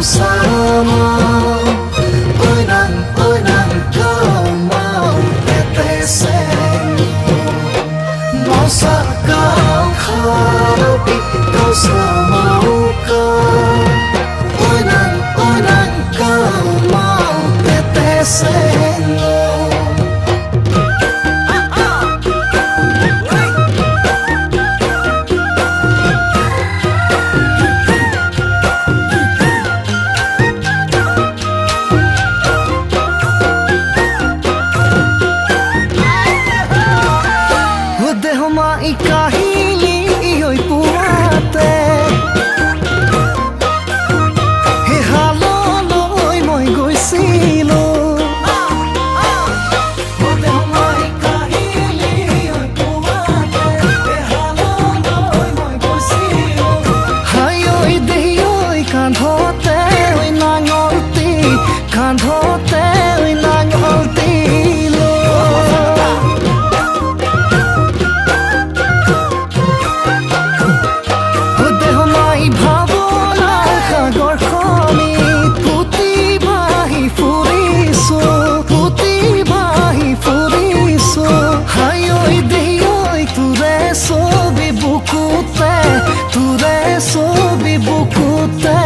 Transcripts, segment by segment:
sama ôi nàng cơ mau tê sen nó sa cao khao bị cao sa mau cơ ôi nàng cơ mau tê sen kahili oi puate he halo loi moi goisilo ode mai kahili oi puate he halo loi moi goisilo hai oi dei oi kandhote oi na ngolti kandhote oi na ngolti sobi bukute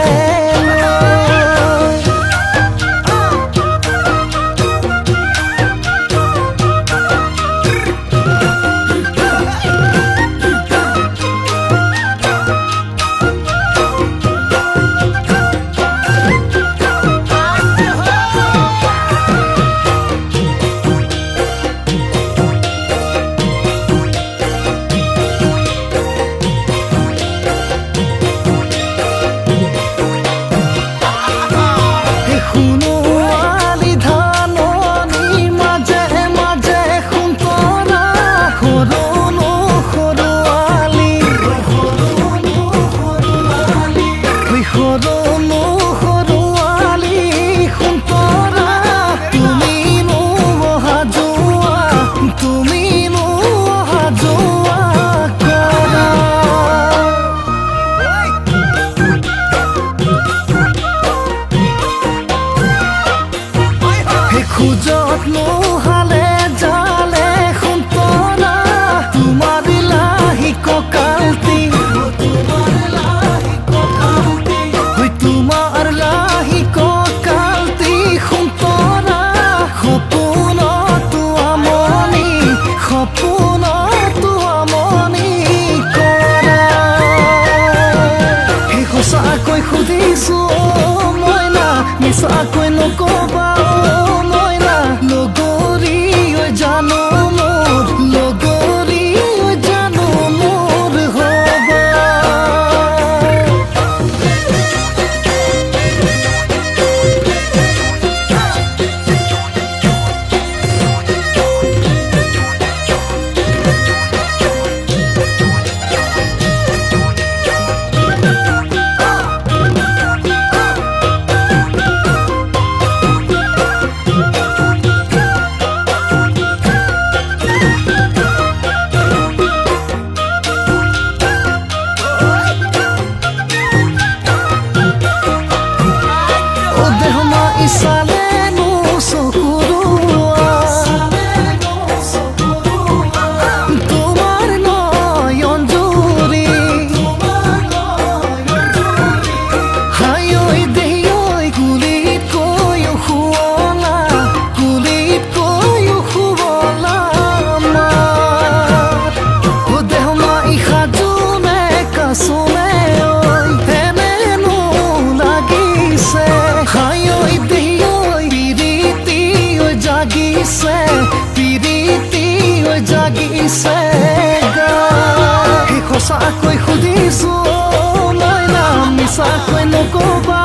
খুজত নোহালে জালে খুন্তনা তোমার লাহি ককালতি তোমার লাহি ককালতি খুন্তনা সপোন তো আমনি সপোন তো আমনি কৰা সেই সঁচাকৈ সুধিছো মই না মিছাকৈ নকবা Saleno sokurua tomar noyon juri hai oi dei oi kulit koyo huola mar ode homa ihajune kasune oi enenu lagise hai oi piriti oi jagise ga he khosa koi khudisu moi na misa koi nokova